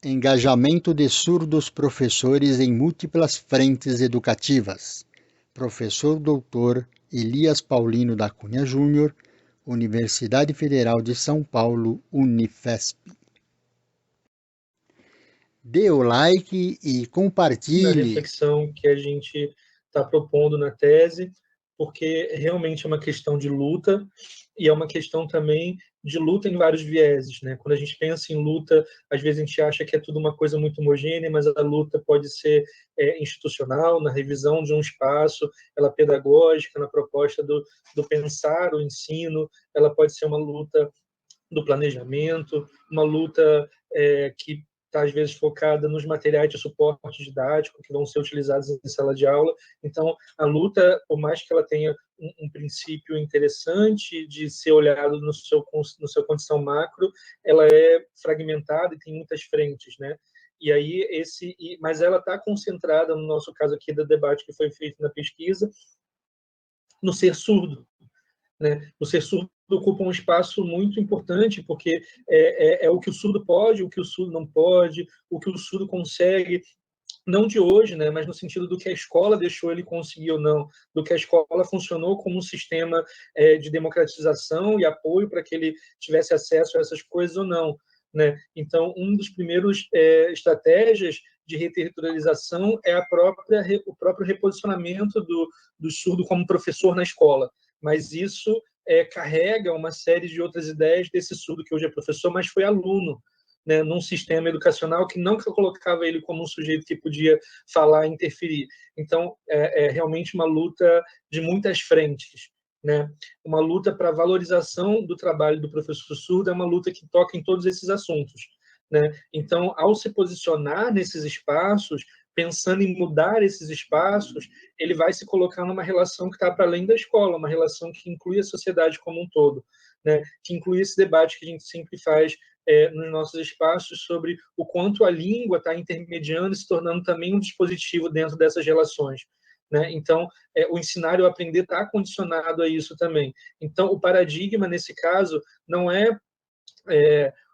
Engajamento de surdos professores em múltiplas frentes educativas. Professor Dr. Elias Paulino da Cunha Júnior, Universidade Federal de São Paulo, Unifesp. Dê o like e Na compartilhe. reflexão que a gente está propondo na tese, porque realmente é uma questão de luta e é uma questão também de luta em vários vieses, né? Quando a gente pensa em luta, às vezes a gente acha que é tudo uma coisa muito homogênea, mas a luta pode ser institucional, na revisão de um espaço, ela pedagógica, na proposta do pensar o ensino, ela pode ser uma luta do planejamento, uma luta que está, às vezes, focada nos materiais de suporte didático que vão ser utilizados em sala de aula. Então, a luta, por mais que ela tenha um princípio interessante de ser olhado no seu condição macro, ela é fragmentada e tem muitas frentes, né? E aí, mas ela está concentrada, no nosso caso aqui do debate que foi feito na pesquisa, no ser surdo, né? O ser surdo ocupa um espaço muito importante, porque é o que o surdo pode, o que o surdo não pode, o que o surdo consegue, não de hoje, né, mas no sentido do que a escola deixou ele conseguir ou não, do que a escola funcionou como um sistema de democratização e apoio para que ele tivesse acesso a essas coisas ou não. Né? Então, um dos primeiros estratégias de reterritorialização é o próprio reposicionamento do surdo como professor na escola. Mas isso carrega uma série de outras ideias desse surdo que hoje é professor, mas foi aluno, né, num sistema educacional que não colocava ele como um sujeito que podia falar e interferir. Então, é realmente uma luta de muitas frentes. Né? Uma luta para a valorização do trabalho do professor surdo é uma luta que toca em todos esses assuntos. Né? Então, ao se posicionar nesses espaços, pensando em mudar esses espaços, ele vai se colocar numa relação que está para além da escola, uma relação que inclui a sociedade como um todo, né? Que inclui esse debate que a gente sempre faz nos nossos espaços sobre o quanto a língua está intermediando e se tornando também um dispositivo dentro dessas relações. Né? Então, o ensinar e o aprender está condicionado a isso também. Então, o paradigma, nesse caso, não é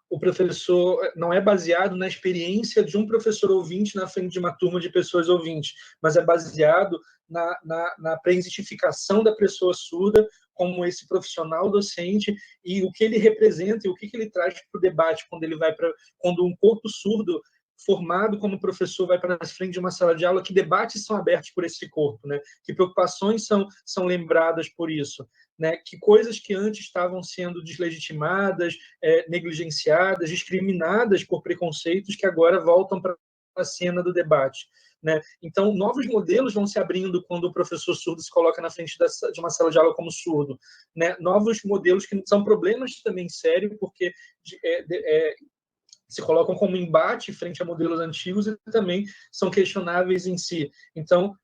o professor não é baseado na experiência de um professor ouvinte na frente de uma turma de pessoas ouvintes, mas é baseado na pré-identificação da pessoa surda como esse profissional docente e o que ele representa e o que ele traz para o debate quando um corpo surdo formado como professor vai para frente de uma sala de aula, que debates são abertos por esse corpo, né? Que preocupações são lembradas por isso, né? Que coisas que antes estavam sendo deslegitimadas, negligenciadas, discriminadas por preconceitos que agora voltam para a cena do debate. Né? Então, novos modelos vão se abrindo quando o professor surdo se coloca na frente de uma sala de aula como surdo. Né? Novos modelos que são problemas também sérios, porque se colocam como embate frente a modelos antigos e também são questionáveis em si. Então,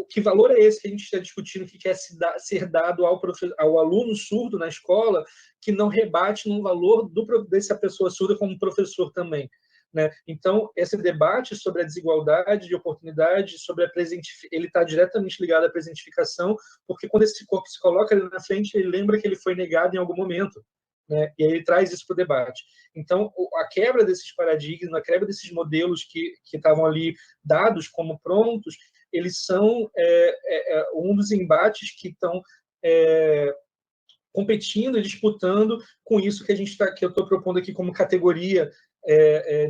que valor é esse que a gente está discutindo que quer ser dado ao aluno surdo na escola que não rebate no valor dessa pessoa surda como professor também? Né? Então, esse debate sobre a desigualdade de oportunidade, ele está diretamente ligado à presentificação, porque quando esse corpo se coloca ali na frente, ele lembra que ele foi negado em algum momento. Né? E aí ele traz isso para o debate. Então, a quebra desses paradigmas, a quebra desses modelos que estavam ali dados como prontos, eles são um dos embates que estão competindo e disputando com isso que que eu estou propondo aqui como categoria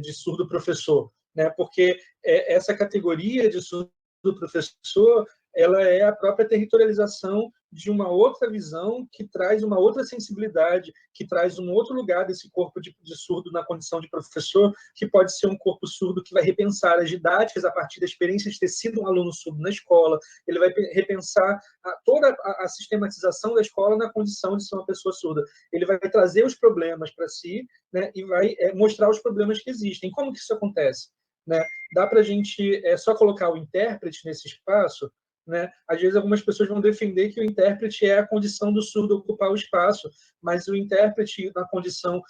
de surdo professor, né? Porque essa categoria de surdo professor ela é a própria territorialização de uma outra visão que traz uma outra sensibilidade, que traz um outro lugar desse corpo de surdo na condição de professor, que pode ser um corpo surdo que vai repensar as didáticas a partir da experiência de ter sido um aluno surdo na escola, ele vai repensar toda a sistematização da escola na condição de ser uma pessoa surda. Ele vai trazer os problemas para si, né, e vai mostrar os problemas que existem. Como que isso acontece? Né? Dá para a gente só colocar o intérprete nesse espaço? Né? Às vezes, algumas pessoas vão defender que o intérprete é a condição do surdo ocupar o espaço, mas o intérprete, na condição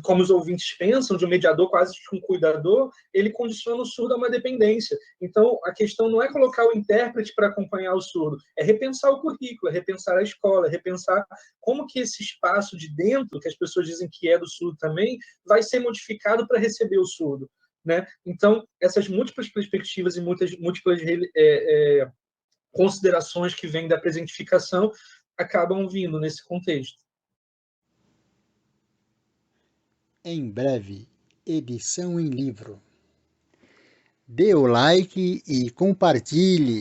como os ouvintes pensam, de um mediador quase que um cuidador, ele condiciona o surdo a uma dependência. Então, a questão não é colocar o intérprete para acompanhar o surdo, é repensar o currículo, é repensar a escola, é repensar como que esse espaço de dentro, que as pessoas dizem que é do surdo também, vai ser modificado para receber o surdo. Né? Então, essas múltiplas perspectivas e múltiplas considerações que vêm da presentificação acabam vindo nesse contexto. Em breve, edição em livro. Dê o like e compartilhe.